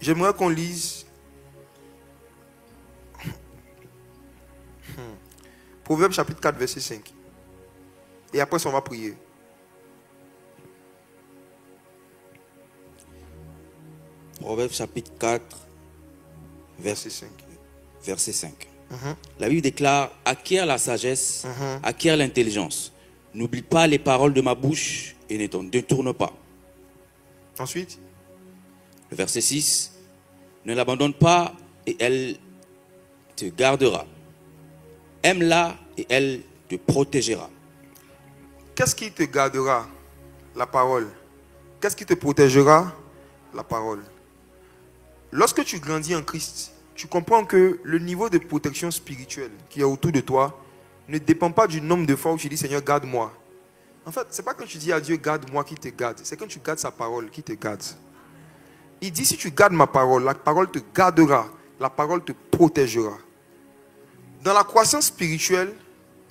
J'aimerais qu'on lise Proverbe chapitre 4, verset 5. Et après, on va prier. Proverbe chapitre 4, Verset 5. verset 5. La Bible déclare: acquiert la sagesse, acquiert l'intelligence. N'oublie pas les paroles de ma bouche et ne t'en détourne pas. Ensuite, Le verset 6. Ne l'abandonne pas et elle te gardera. Aime-la et elle te protégera. qu'est-ce qui te gardera? La parole. Qu'est-ce qui te protégera? La parole. Lorsque tu grandis en Christ, tu comprends que le niveau de protection spirituelle qui est autour de toi ne dépend pas du nombre de fois où tu dis Seigneur, garde-moi. En fait, ce n'est pas quand tu dis à Dieu, garde-moi, qui te garde. C'est quand tu gardes sa parole qui te garde. Il dit, si tu gardes ma parole, la parole te gardera. La parole te protégera. Dans la croissance spirituelle,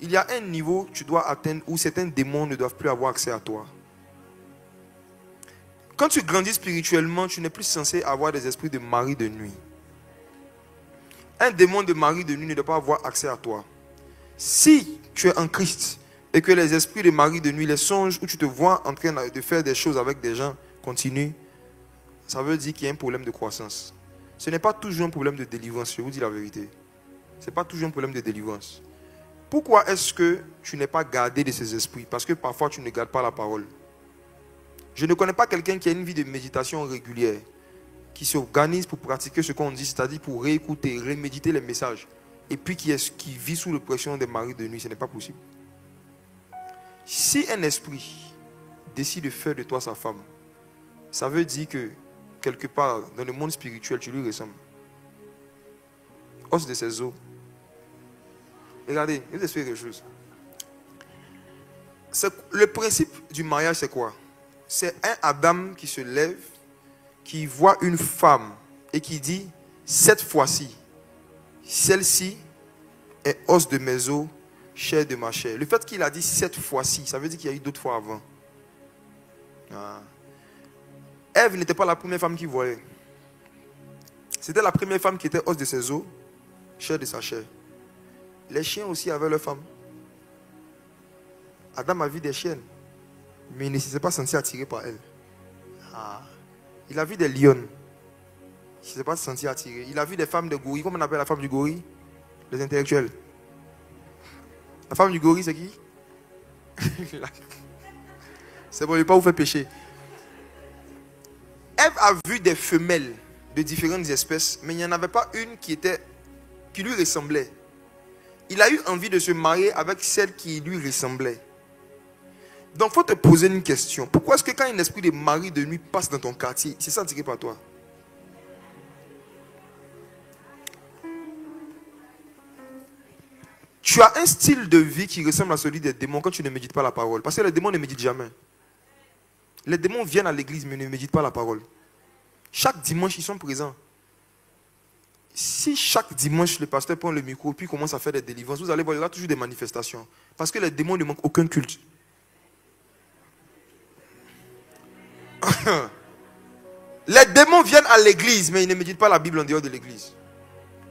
il y a un niveau que tu dois atteindre où certains démons ne doivent plus avoir accès à toi. Quand tu grandis spirituellement, tu n'es plus censé avoir des esprits de mari de nuit. Un démon de mari de nuit ne doit pas avoir accès à toi. Si tu es en Christ et que les esprits de mari de nuit, les songes où tu te vois en train de faire des choses avec des gens continuent, ça veut dire qu'il y a un problème de croissance. Ce n'est pas toujours un problème de délivrance, je vous dis la vérité. Ce n'est pas toujours un problème de délivrance. Pourquoi est-ce que tu n'es pas gardé de ces esprits? Parce que parfois tu ne gardes pas la parole. Je ne connais pas quelqu'un qui a une vie de méditation régulière, qui s'organise pour pratiquer ce qu'on dit, c'est-à-dire pour réécouter, reméditer les messages, et puis qui vit sous la pression des maris de nuit. Ce n'est pas possible. Si un esprit décide de faire de toi sa femme, ça veut dire que quelque part dans le monde spirituel, tu lui ressembles. Os de ses os. Regardez, je vais vous expliquer quelque chose. Le principe du mariage, c'est quoi? C'est un Adam qui se lève, qui voit une femme et qui dit, cette fois-ci, celle-ci est os de mes os, chair de ma chair. Le fait qu'il a dit cette fois-ci, ça veut dire qu'il y a eu d'autres fois avant. Ève n'était pas la première femme qu'il voyait. C'était la première femme qui était os de ses os, chair de sa chair. Les chiens aussi avaient leur femme. Adam a vu des chiennes, mais il ne s'est pas senti attiré par elles. Il a vu des lions. Il ne s'est pas senti attiré. Il a vu des femmes de gorille. Comment on appelle la femme du gorille? Les intellectuels. La femme du gorille, c'est qui? C'est bon, je ne vais pas vous faire pécher. Ève a vu des femelles de différentes espèces, mais il n'y en avait pas une qui lui ressemblait. Il a eu envie de se marier avec celle qui lui ressemblait. Donc, il faut te poser une question. Pourquoi est-ce que quand un esprit de mari de nuit passe dans ton quartier, c'est ça attiré par toi? Tu as un style de vie qui ressemble à celui des démons quand tu ne médites pas la parole. Parce que les démons ne méditent jamais. Les démons viennent à l'église mais ne méditent pas la parole. Chaque dimanche, ils sont présents. Si chaque dimanche, le pasteur prend le micro puis commence à faire des délivrances, vous allez voir, il y aura toujours des manifestations. Parce que les démons ne manquent aucun culte. Les démons viennent à l'église, mais ils ne méditent pas la Bible en dehors de l'église.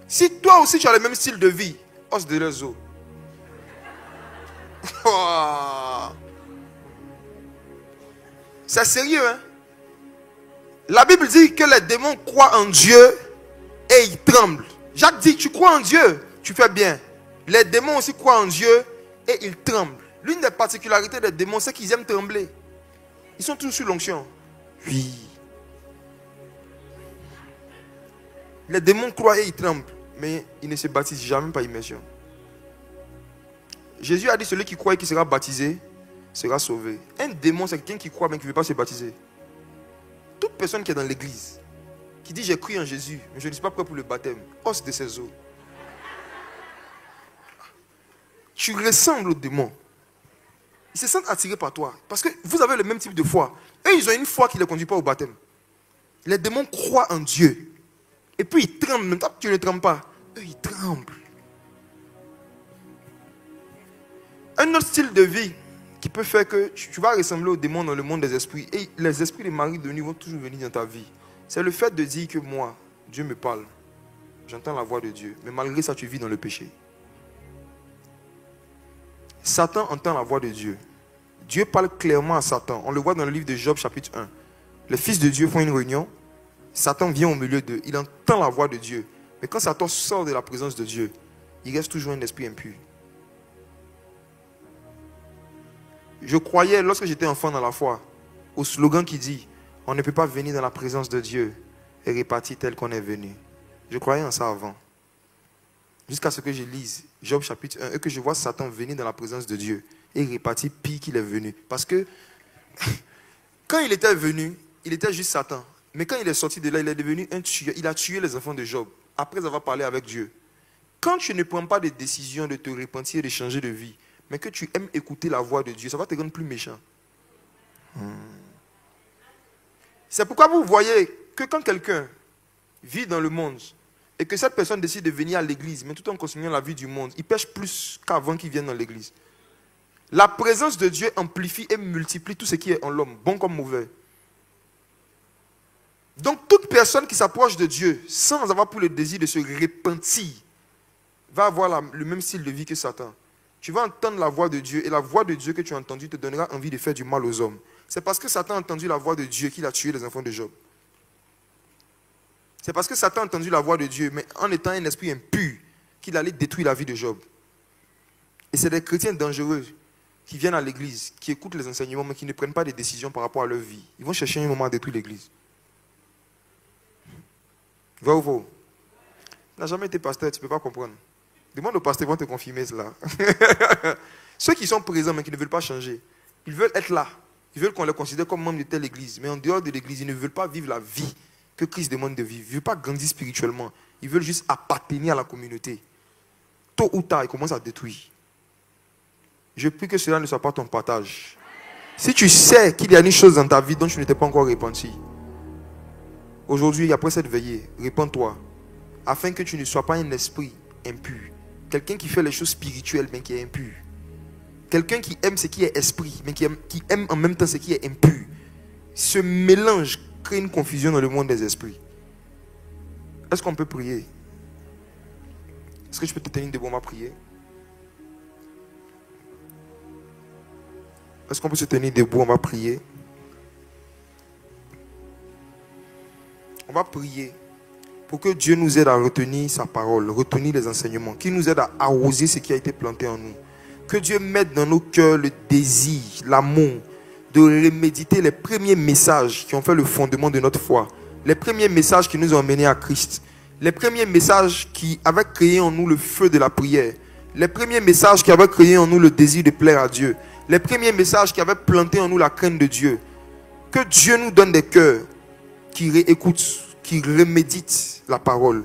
Si toi aussi tu as le même style de vie, os de leurs os. C'est sérieux, hein? La Bible dit que les démons croient en Dieu et ils tremblent. Jacques dit, tu crois en Dieu, tu fais bien. Les démons aussi croient en Dieu et ils tremblent. L'une des particularités des démons, c'est qu'ils aiment trembler. Ils sont tous sous l'onction. Oui. Les démons croient et ils tremblent, mais ils ne se baptisent jamais par immersion. Jésus a dit, celui qui croit et qui sera baptisé sera sauvé. Un démon, c'est quelqu'un qui croit mais qui ne veut pas se baptiser. Toute personne qui est dans l'église, qui dit j'ai cru en Jésus, mais je ne suis pas prêt pour le baptême, os de ses os. Tu ressembles aux démons. Ils se sentent attirés par toi. Parce que vous avez le même type de foi. Eux, ils ont une foi qui ne les conduit pas au baptême. Les démons croient en Dieu. Et puis ils tremblent. Même temps que tu ne trembles pas, eux, ils tremblent. Un autre style de vie qui peut faire que tu vas ressembler aux démons dans le monde des esprits. Et les esprits des maris de nuit vont toujours venir dans ta vie. C'est le fait de dire que moi, Dieu me parle. J'entends la voix de Dieu. Mais malgré ça, tu vis dans le péché. Satan entend la voix de Dieu. Dieu parle clairement à Satan. On le voit dans le livre de Job, chapitre 1. Les fils de Dieu font une réunion. Satan vient au milieu d'eux. Il entend la voix de Dieu. Mais quand Satan sort de la présence de Dieu, il reste toujours un esprit impur. Je croyais, lorsque j'étais enfant dans la foi, au slogan qui dit « On ne peut pas venir dans la présence de Dieu et repartir tel qu'on est venu ». Je croyais en ça avant. Jusqu'à ce que je lise Job chapitre 1 et que je vois Satan venir dans la présence de Dieu et repartir pire qu'il est venu. Parce que quand il était venu, il était juste Satan. Mais quand il est sorti de là, il est devenu un tueur. Il a tué les enfants de Job après avoir parlé avec Dieu. Quand tu ne prends pas de décision de te repentir et de changer de vie, mais que tu aimes écouter la voix de Dieu, ça va te rendre plus méchant. C'est pourquoi vous voyez que quand quelqu'un vit dans le monde et que cette personne décide de venir à l'église, mais tout en continuant la vie du monde, il pêche plus qu'avant qu'il vienne dans l'église. La présence de Dieu amplifie et multiplie tout ce qui est en l'homme, bon comme mauvais. Donc toute personne qui s'approche de Dieu sans avoir pour le désir de se repentir va avoir le même style de vie que Satan. Tu vas entendre la voix de Dieu et la voix de Dieu que tu as entendue te donnera envie de faire du mal aux hommes. C'est parce que Satan a entendu la voix de Dieu qu'il a tué les enfants de Job. C'est parce que Satan a entendu la voix de Dieu, mais en étant un esprit impur, qu'il allait détruire la vie de Job. Et c'est des chrétiens dangereux qui viennent à l'église, qui écoutent les enseignements, mais qui ne prennent pas de décisions par rapport à leur vie. Ils vont chercher un moment à détruire l'église. Va ou faux? Tu n'as jamais été pasteur, tu ne peux pas comprendre. Demande au pasteur, ils vont te confirmer cela. Ceux qui sont présents, mais qui ne veulent pas changer, ils veulent être là. Ils veulent qu'on les considère comme membres de telle église. Mais en dehors de l'église, ils ne veulent pas vivre la vie que Christ demande de vivre. Ils ne veulent pas grandir spirituellement. Ils veulent juste appartenir à la communauté. Tôt ou tard, ils commencent à détruire. Je prie que cela ne soit pas ton partage. Si tu sais qu'il y a une chose dans ta vie dont tu n'étais pas encore repenti, aujourd'hui, après cette veillée, répands-toi, afin que tu ne sois pas un esprit impur. Quelqu'un qui fait les choses spirituelles, mais qui est impur. Quelqu'un qui aime ce qui est esprit, mais qui aime en même temps ce qui est impur. Ce mélange crée une confusion dans le monde des esprits. Est-ce qu'on peut prier? Est-ce que je peux te tenir debout, on va prier? Est-ce qu'on peut se tenir debout, on va prier? On va prier pour que Dieu nous aide à retenir sa parole, retenir les enseignements, qu'il nous aide à arroser ce qui a été planté en nous. Que Dieu mette dans nos cœurs le désir, l'amour, de reméditer les premiers messages qui ont fait le fondement de notre foi, les premiers messages qui nous ont menés à Christ, les premiers messages qui avaient créé en nous le feu de la prière, les premiers messages qui avaient créé en nous le désir de plaire à Dieu, les premiers messages qui avaient planté en nous la crainte de Dieu. Que Dieu nous donne des cœurs qui réécoutent, qui reméditent la parole,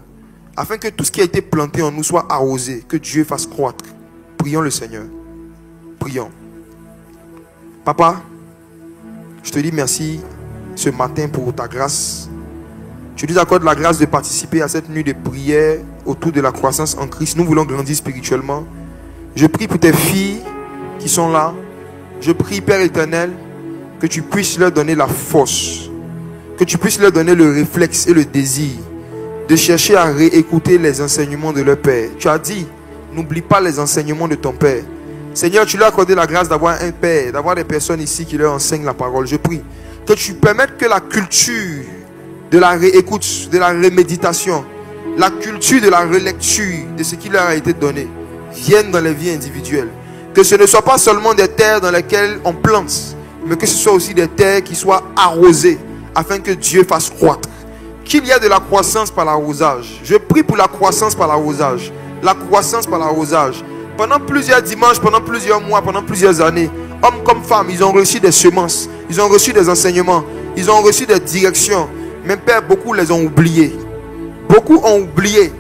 afin que tout ce qui a été planté en nous soit arrosé, que Dieu fasse croître. Prions le Seigneur. Prions. Papa, je te dis merci ce matin pour ta grâce. Tu nous accordes la grâce de participer à cette nuit de prière autour de la croissance en Christ. Nous voulons grandir spirituellement. Je prie pour tes filles qui sont là. Je prie, Père éternel, que tu puisses leur donner la force, que tu puisses leur donner le réflexe et le désir de chercher à réécouter les enseignements de leur Père. Tu as dit, n'oublie pas les enseignements de ton Père. Seigneur, tu leur as accordé la grâce d'avoir un Père, d'avoir des personnes ici qui leur enseignent la parole. Je prie que tu permettes que la culture de la réécoute, de la reméditation, la culture de la relecture de ce qui leur a été donné vienne dans les vies individuelles. Que ce ne soit pas seulement des terres dans lesquelles on plante, mais que ce soit aussi des terres qui soient arrosées afin que Dieu fasse croître. Qu'il y ait de la croissance par l'arrosage. Je prie pour la croissance par l'arrosage. La croissance par l'arrosage. Pendant plusieurs dimanches, pendant plusieurs mois, pendant plusieurs années, hommes comme femmes, ils ont reçu des semences, ils ont reçu des enseignements, ils ont reçu des directions. Mais Père, beaucoup les ont oubliés. Beaucoup ont oublié.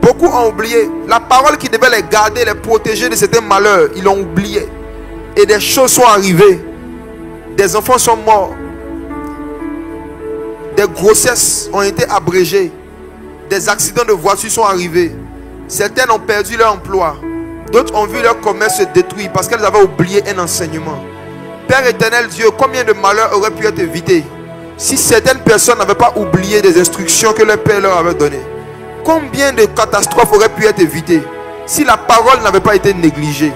Beaucoup ont oublié. La parole qui devait les garder, les protéger de certains malheurs, ils l'ont oublié. Et des choses sont arrivées. Des enfants sont morts. Des grossesses ont été abrégées. Des accidents de voiture sont arrivés. Certaines ont perdu leur emploi. D'autres ont vu leur commerce se détruire parce qu'elles avaient oublié un enseignement. Père éternel Dieu, combien de malheurs auraient pu être évités Si certaines personnes n'avaient pas oublié des instructions que leur Père leur avait données, combien de catastrophes auraient pu être évitées si la parole n'avait pas été négligée?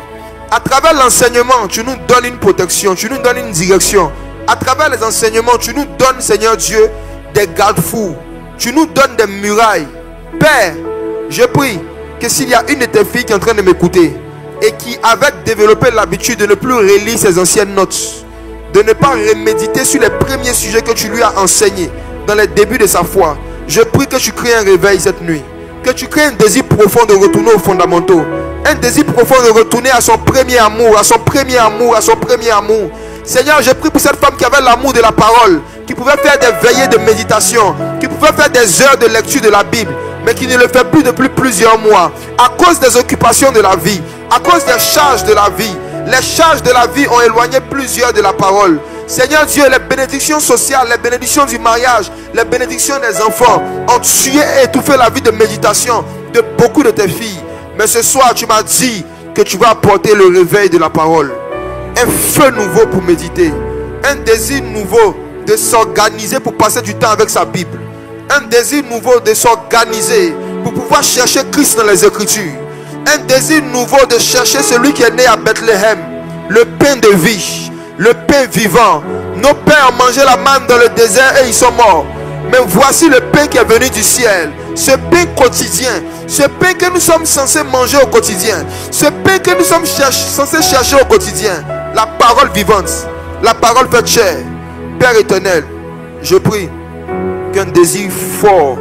À travers l'enseignement, tu nous donnes une protection, tu nous donnes une direction. À travers les enseignements, tu nous donnes, Seigneur Dieu, des garde-fous. Tu nous donnes des murailles. Père, je prie que s'il y a une de tes filles qui est en train de m'écouter et qui avait développé l'habitude de ne plus relire ses anciennes notes, de ne pas reméditer sur les premiers sujets que tu lui as enseignés dans les débuts de sa foi, je prie que tu crées un réveil cette nuit. Que tu crées un désir profond de retourner aux fondamentaux. Un désir profond de retourner à son premier amour, à son premier amour, à son premier amour. Seigneur, je prie pour cette femme qui avait l'amour de la parole, qui pouvait faire des veillées de méditation, qui pouvait faire des heures de lecture de la Bible, mais qui ne le fait plus depuis plusieurs mois, à cause des occupations de la vie, à cause des charges de la vie. Les charges de la vie ont éloigné plusieurs de la parole. Seigneur Dieu, les bénédictions sociales, les bénédictions du mariage, les bénédictions des enfants ont tué et étouffé la vie de méditation de beaucoup de tes filles. Mais ce soir, tu m'as dit que tu vas apporter le réveil de la parole. Un feu nouveau pour méditer. Un désir nouveau de s'organiser pour passer du temps avec sa Bible. Un désir nouveau de s'organiser pour pouvoir chercher Christ dans les Écritures. Un désir nouveau de chercher celui qui est né à Bethléem, le pain de vie, le pain vivant. Nos pères ont mangé la manne dans le désert et ils sont morts. Mais voici le pain qui est venu du ciel. Ce pain quotidien, ce pain que nous sommes censés manger au quotidien, ce pain que nous sommes censés chercher au quotidien. La parole vivante, la parole faite chair. Père éternel, je prie qu'un désir fort,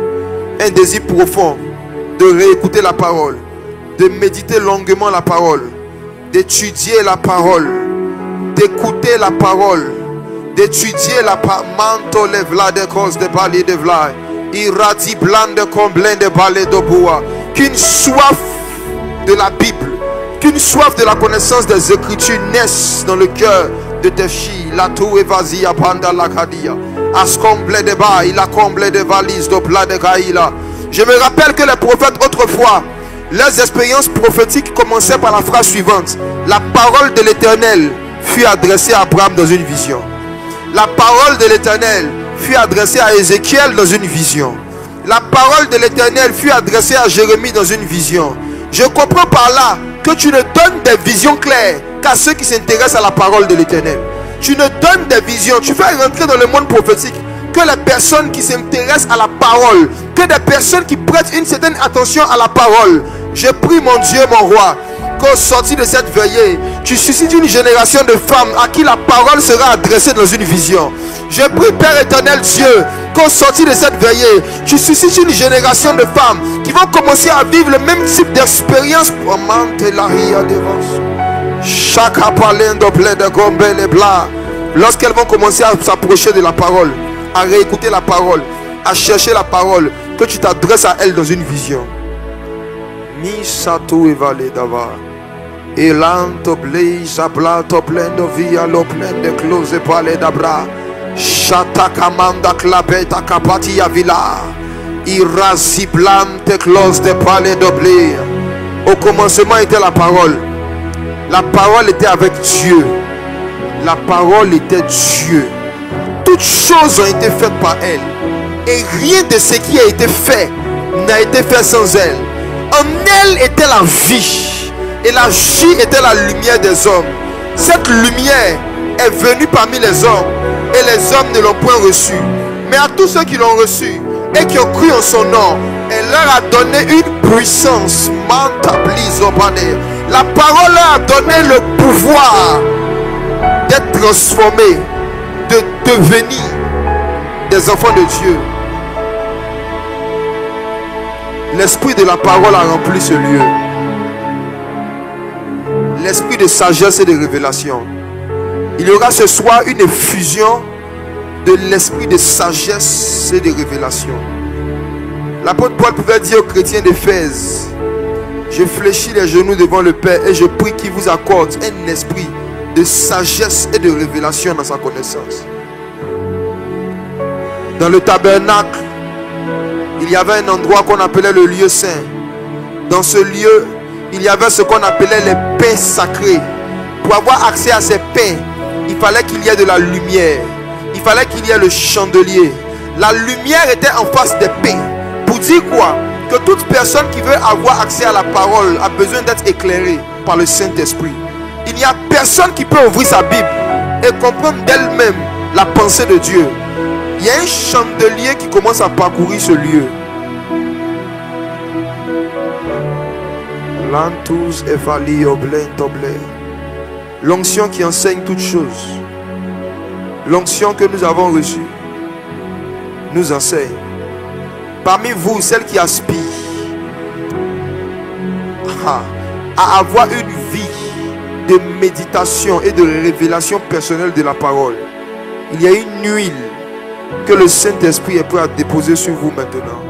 un désir profond de réécouter la parole, de méditer longuement la parole, d'étudier la parole, d'écouter la parole, d'étudier la parole. Manto le vla de cause de balai de vla, irradi blanc de comblen de balai de bois. Qu'une soif de la Bible, qu'une soif de la connaissance des Écritures naisse dans le cœur de tes filles. La tour est vacille à Panda la Kadia. As comblé de bas, il a comblé de valises de plat de Gaïla. Je me rappelle que les prophètes autrefois, leurs expériences prophétiques commençaient par la phrase suivante: la parole de l'Éternel fut adressée à Abraham dans une vision. La parole de l'Éternel fut adressée à Ézéchiel dans une vision. La parole de l'Éternel fut adressée à Jérémie dans une vision. Je comprends par là que tu ne donnes des visions claires qu'à ceux qui s'intéressent à la parole de l'Éternel. Tu ne donnes des visions, tu fais rentrer dans le monde prophétique que les personnes qui s'intéressent à la parole, que des personnes qui prêtent une certaine attention à la parole. Je prie mon Dieu, mon roi, qu'au sortir de cette veillée, tu suscites une génération de femmes à qui la parole sera adressée dans une vision. Je prie, Père éternel Dieu, qu'au sortir de cette veillée, tu suscites une génération de femmes qui vont commencer à vivre le même type d'expérience. Lorsqu'elles vont commencer à s'approcher de la parole, à réécouter la parole, à chercher la parole, que tu t'adresses à elles dans une vision. Misato evale dava. Elanto blaze ablato plendo via lo plende close pale dabra. Shata kamanda klabeta kapati avila. Irasi plante close de pale doblé. Au commencement était la parole. La parole était avec Dieu. La parole était Dieu. Toutes choses ont été faites par elle. Et rien de ce qui a été fait n'a été fait sans elle. En elle était la vie. Et la vie était la lumière des hommes. Cette lumière est venue parmi les hommes. Et les hommes ne l'ont point reçue. Mais à tous ceux qui l'ont reçue et qui ont cru en son nom, elle leur a donné une puissance. La parole leur a donné le pouvoir d'être transformés, de devenir des enfants de Dieu. L'esprit de la parole a rempli ce lieu. L'esprit de sagesse et de révélation. Il y aura ce soir une effusion de l'esprit de sagesse et de révélation. L'apôtre Paul pouvait dire aux chrétiens d'Éphèse: je fléchis les genoux devant le Père et je prie qu'il vous accorde un esprit de sagesse et de révélation dans sa connaissance. Dans le tabernacle, il y avait un endroit qu'on appelait le lieu saint. Dans ce lieu, il y avait ce qu'on appelait les pains sacrés. Pour avoir accès à ces pains, il fallait qu'il y ait de la lumière. il fallait qu'il y ait le chandelier. La lumière était en face des paix. Pour dire quoi? Que toute personne qui veut avoir accès à la parole a besoin d'être éclairée par le Saint-Esprit. Il n'y a personne qui peut ouvrir sa Bible et comprendre d'elle-même la pensée de Dieu. Il y a un chandelier qui commence à parcourir ce lieu. Lantus evali oblen toble. L'onction qui enseigne toutes choses. L'onction que nous avons reçue nous enseigne. Parmi vous, celles qui aspirent à avoir une vie de méditation et de révélation personnelle de la parole, il y a une huile que le Saint-Esprit est prêt à déposer sur vous maintenant.